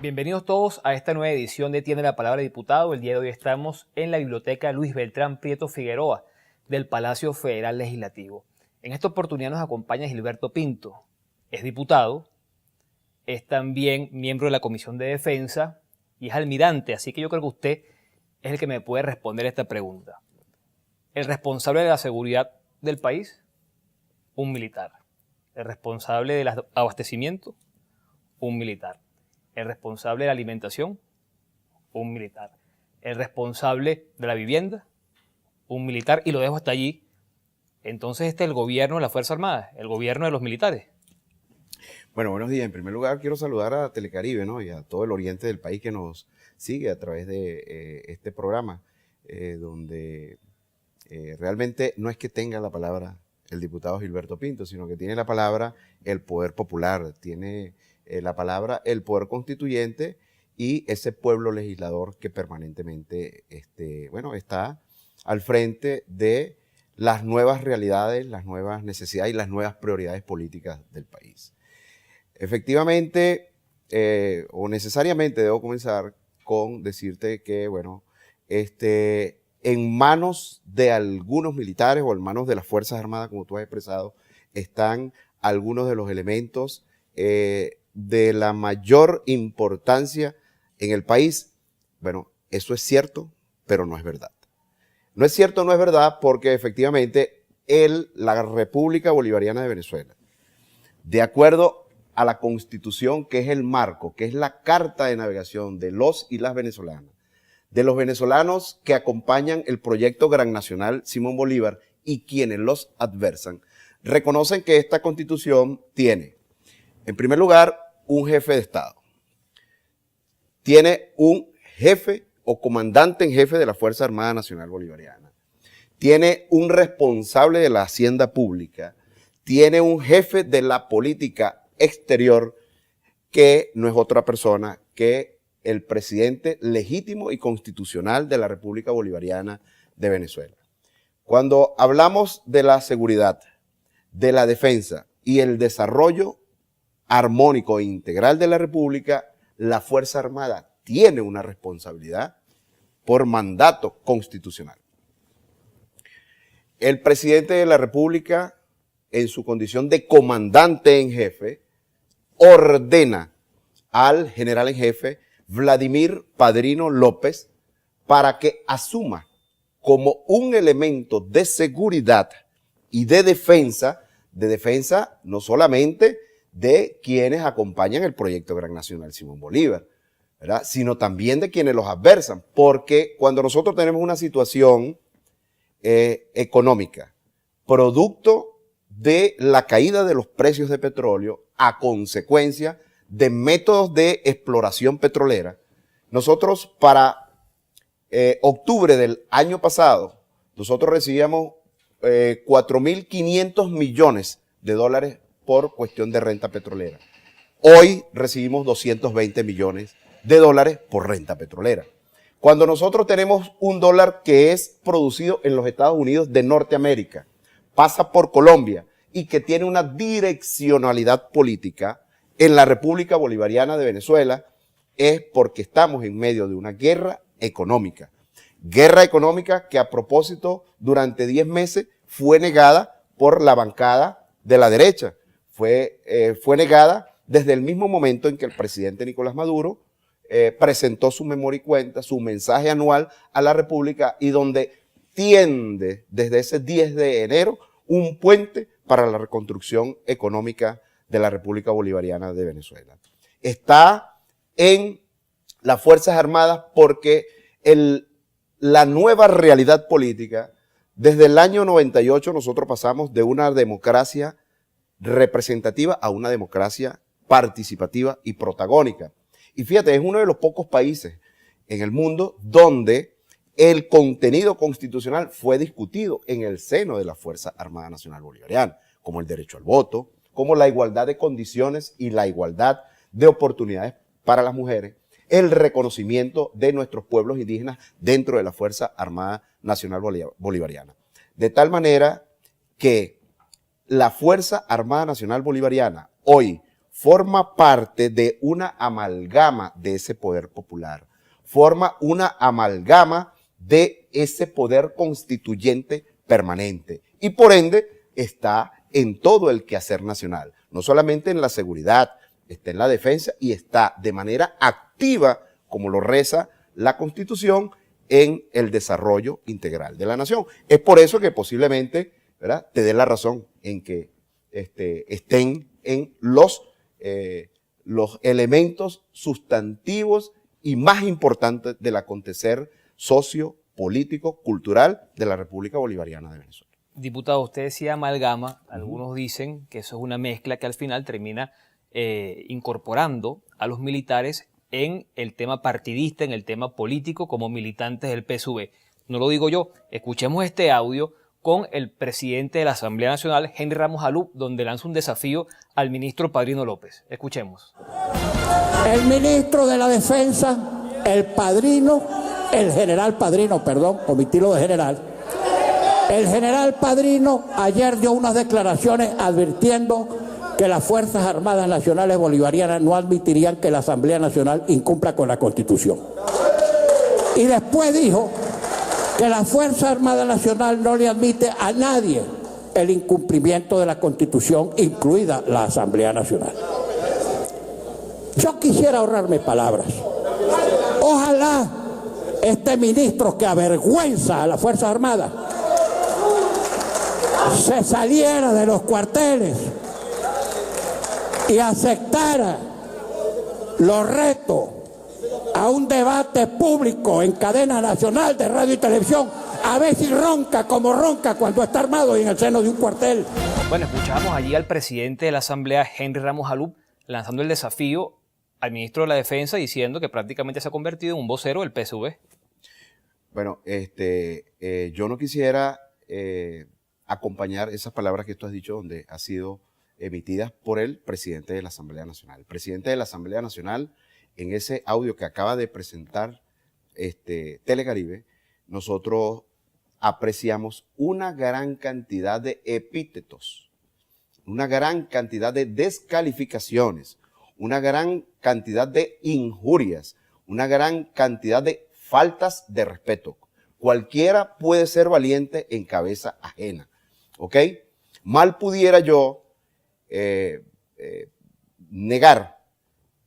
Bienvenidos todos a esta nueva edición de Tiene la Palabra Diputado. El día de hoy estamos en la Biblioteca Luis Beltrán Prieto Figueroa del Palacio Federal Legislativo. En esta oportunidad nos acompaña Gilberto Pinto. Es diputado, es también miembro de la Comisión de Defensa y es almirante, así que yo creo que usted es el que me puede responder esta pregunta. ¿El responsable de la seguridad del país? Un militar. ¿El responsable del abastecimiento? Un militar. ¿El responsable de la alimentación? Un militar. ¿El responsable de la vivienda? Un militar. Y lo dejo hasta allí. Entonces este es el gobierno de las Fuerzas Armadas, el gobierno de los militares. Bueno, buenos días. En primer lugar, quiero saludar a Telecaribe, ¿no? Y a todo el oriente del país que nos sigue a través de este programa, donde realmente no es que tenga la palabra el diputado Gilberto Pinto, sino que tiene la palabra el poder popular, tiene la palabra el poder constituyente y ese pueblo legislador que permanentemente está al frente de las nuevas realidades, las nuevas necesidades y las nuevas prioridades políticas del país. Efectivamente, o necesariamente debo comenzar con decirte que, en manos de algunos militares o en manos de las Fuerzas Armadas, como tú has expresado, están algunos de los elementos de la mayor importancia en el país. Bueno, eso es cierto, pero no es verdad. No es cierto, no es verdad, porque efectivamente la República Bolivariana de Venezuela, de acuerdo a la Constitución, que es el marco, que es la carta de navegación de los y las venezolanas, de los venezolanos que acompañan el proyecto Gran Nacional Simón Bolívar y quienes los adversan, reconocen que esta Constitución tiene, en primer lugar, un jefe de Estado. Tiene un jefe o comandante en jefe de la Fuerza Armada Nacional Bolivariana. Tiene un responsable de la Hacienda Pública. Tiene un jefe de la política exterior que no es otra persona que el presidente legítimo y constitucional de la República Bolivariana de Venezuela. Cuando hablamos de la seguridad, de la defensa y el desarrollo armónico e integral de la República, la Fuerza Armada tiene una responsabilidad por mandato constitucional. El presidente de la República, en su condición de comandante en jefe, ordena al general en jefe Vladimir Padrino López para que asuma como un elemento de seguridad y de defensa no solamente de quienes acompañan el proyecto Gran Nacional Simón Bolívar, ¿verdad?, sino también de quienes los adversan, porque cuando nosotros tenemos una situación económica, producto de la caída de los precios de petróleo a consecuencia de métodos de exploración petrolera, nosotros para octubre del año pasado, nosotros recibíamos 4.500 millones de dólares por cuestión de renta petrolera. Hoy recibimos 220 millones de dólares por renta petrolera. Cuando nosotros tenemos un dólar que es producido en los Estados Unidos de Norteamérica, pasa por Colombia y que tiene una direccionalidad política en la República Bolivariana de Venezuela, es porque estamos en medio de una guerra económica. Guerra económica que a propósito durante 10 meses fue negada por la bancada de la derecha. Fue negada desde el mismo momento en que el presidente Nicolás Maduro presentó su memoria y cuenta, su mensaje anual a la República y donde tiende desde ese 10 de enero un puente para la reconstrucción económica de la República Bolivariana de Venezuela. Está en las Fuerzas Armadas porque la nueva realidad política, desde el año 98 nosotros pasamos de una democracia representativa a una democracia participativa y protagónica. Y fíjate, es uno de los pocos países en el mundo donde el contenido constitucional fue discutido en el seno de la Fuerza Armada Nacional Bolivariana, como el derecho al voto, como la igualdad de condiciones y la igualdad de oportunidades para las mujeres, el reconocimiento de nuestros pueblos indígenas dentro de la Fuerza Armada Nacional Bolivariana. De tal manera que la Fuerza Armada Nacional Bolivariana hoy forma parte de una amalgama de ese poder popular, forma una amalgama de ese poder constituyente permanente y por ende está en todo el quehacer nacional, no solamente en la seguridad, está en la defensa y está de manera activa, como lo reza la Constitución, en el desarrollo integral de la nación. Es por eso que posiblemente, ¿verdad?, te dé la razón en que estén en los elementos sustantivos y más importantes del acontecer socio, político, cultural de la República Bolivariana de Venezuela. Diputado, usted decía amalgama, algunos dicen que eso es una mezcla que al final termina incorporando a los militares en el tema partidista, en el tema político, como militantes del PSUV. No lo digo yo, escuchemos este audio con el presidente de la Asamblea Nacional, Henry Ramos Alup, donde lanza un desafío al ministro Padrino López. Escuchemos. El ministro de la Defensa, el general Padrino, perdón, omitirlo de general. El general Padrino ayer dio unas declaraciones advirtiendo que las Fuerzas Armadas Nacionales Bolivarianas no admitirían que la Asamblea Nacional incumpla con la Constitución. Y después dijo que la Fuerza Armada Nacional no le admite a nadie el incumplimiento de la Constitución, incluida la Asamblea Nacional. Yo quisiera ahorrarme palabras. Ojalá este ministro que avergüenza a las Fuerzas Armadas se saliera de los cuarteles y aceptara los retos a un debate público en cadena nacional de radio y televisión, a ver si ronca como ronca cuando está armado y en el seno de un cuartel. Bueno, escuchábamos allí al presidente de la Asamblea, Henry Ramos Alup, lanzando el desafío al ministro de la Defensa, diciendo que prácticamente se ha convertido en un vocero del PSUV. Bueno, yo no quisiera acompañar esas palabras que tú has dicho, donde ha sido emitidas por el presidente de la Asamblea Nacional. El presidente de la Asamblea Nacional, en ese audio que acaba de presentar Telecaribe, nosotros apreciamos una gran cantidad de epítetos, una gran cantidad de descalificaciones, una gran cantidad de injurias, una gran cantidad de faltas de respeto. Cualquiera puede ser valiente en cabeza ajena, ¿ok? Mal pudiera yo negar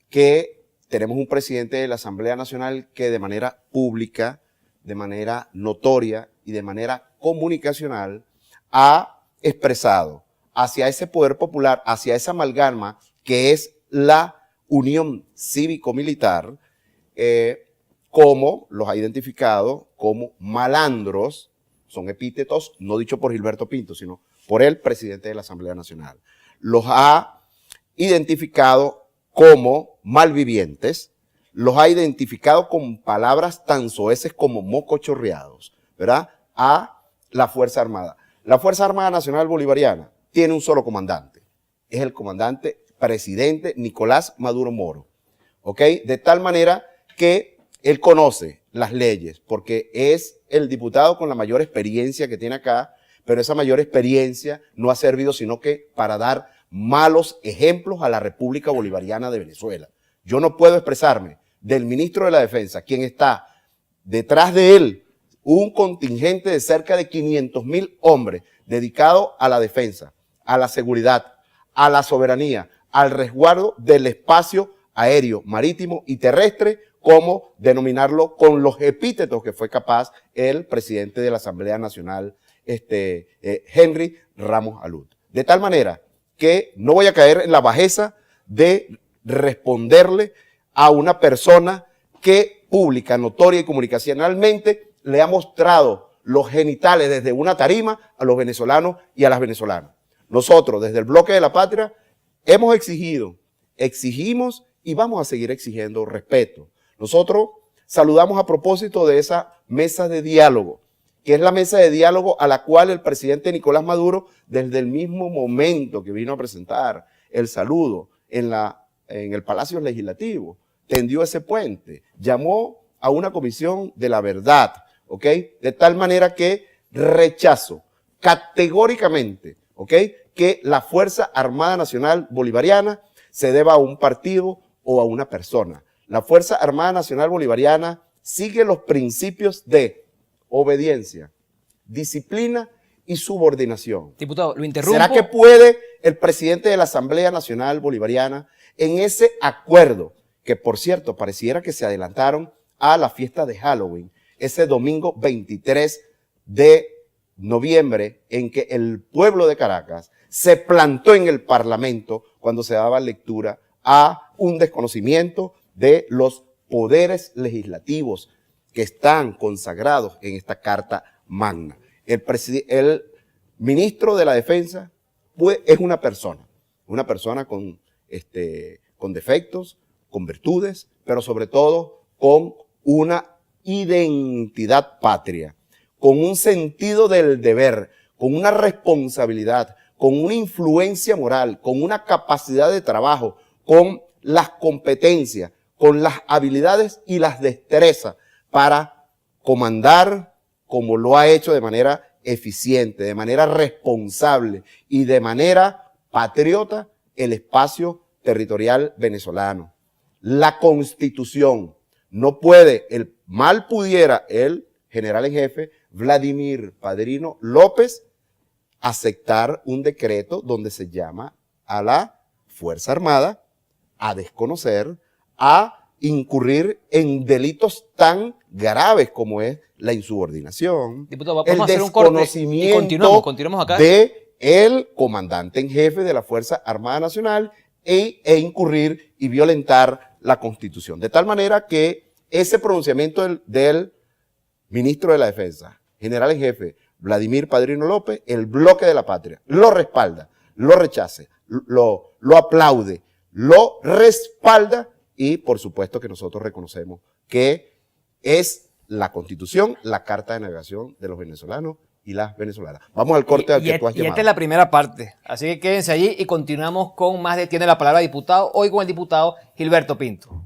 que tenemos un presidente de la Asamblea Nacional que de manera pública, de manera notoria y de manera comunicacional ha expresado hacia ese poder popular, hacia esa amalgama que es la unión cívico-militar, como los ha identificado como malandros, son epítetos no dichos por Gilberto Pinto, sino por el presidente de la Asamblea Nacional. Los ha identificado como malvivientes, los ha identificado con palabras tan soeces como mocochorreados, ¿verdad?, a la Fuerza Armada. La Fuerza Armada Nacional Bolivariana tiene un solo comandante, es el comandante presidente Nicolás Maduro Moro, ¿ok? De tal manera que él conoce las leyes, porque es el diputado con la mayor experiencia que tiene acá, pero esa mayor experiencia no ha servido sino que para dar malos ejemplos a la República Bolivariana de Venezuela. Yo no puedo expresarme del ministro de la Defensa, quien está detrás de él un contingente de cerca de 500.000 hombres dedicado a la defensa, a la seguridad, a la soberanía, al resguardo del espacio aéreo, marítimo y terrestre, como denominarlo con los epítetos que fue capaz el presidente de la Asamblea Nacional, Henry Ramos Alup. De tal manera que no voy a caer en la bajeza de responderle a una persona que pública, notoria y comunicacionalmente le ha mostrado los genitales desde una tarima a los venezolanos y a las venezolanas. Nosotros, desde el Bloque de la Patria, hemos exigido, exigimos y vamos a seguir exigiendo respeto. Nosotros saludamos a propósito de esa mesa de diálogo, que es la mesa de diálogo a la cual el presidente Nicolás Maduro, desde el mismo momento que vino a presentar el saludo en el Palacio Legislativo, tendió ese puente, llamó a una comisión de la verdad, ¿ok? De tal manera que rechazo categóricamente, ¿ok?, que la Fuerza Armada Nacional Bolivariana se deba a un partido o a una persona. La Fuerza Armada Nacional Bolivariana sigue los principios de obediencia, disciplina y subordinación. Diputado, lo interrumpo. ¿Será que puede el presidente de la Asamblea Nacional Bolivariana, en ese acuerdo, que por cierto pareciera que se adelantaron a la fiesta de Halloween, ese domingo 23 de noviembre, en que el pueblo de Caracas se plantó en el Parlamento cuando se daba lectura a un desconocimiento de los poderes legislativos que están consagrados en esta Carta Magna? El ministro de la Defensa pues, es una persona con defectos, con virtudes, pero sobre todo con una identidad patria, con un sentido del deber, con una responsabilidad, con una influencia moral, con una capacidad de trabajo, con las competencias, con las habilidades y las destrezas para comandar como lo ha hecho de manera eficiente, de manera responsable y de manera patriota el espacio territorial venezolano. La Constitución no puede, mal pudiera el general en jefe Vladimir Padrino López aceptar un decreto donde se llama a la Fuerza Armada a desconocer, a incurrir en delitos tan graves como es la insubordinación, Diputado, el vamos a hacer un corte y continuamos acá. de el comandante en jefe de la Fuerza Armada Nacional e incurrir y violentar la Constitución. De tal manera que ese pronunciamiento del ministro de la Defensa, general en jefe Vladimir Padrino López, el bloque de la patria, lo respalda, lo rechaza, lo aplaude, lo respalda y por supuesto que nosotros reconocemos que es la Constitución, la carta de navegación de los venezolanos y las venezolanas. Vamos al corte al que tú has llamado. Esta es la primera parte, así que quédense allí y continuamos con más de Tiene la Palabra, diputado, hoy con el diputado Gilberto Pinto.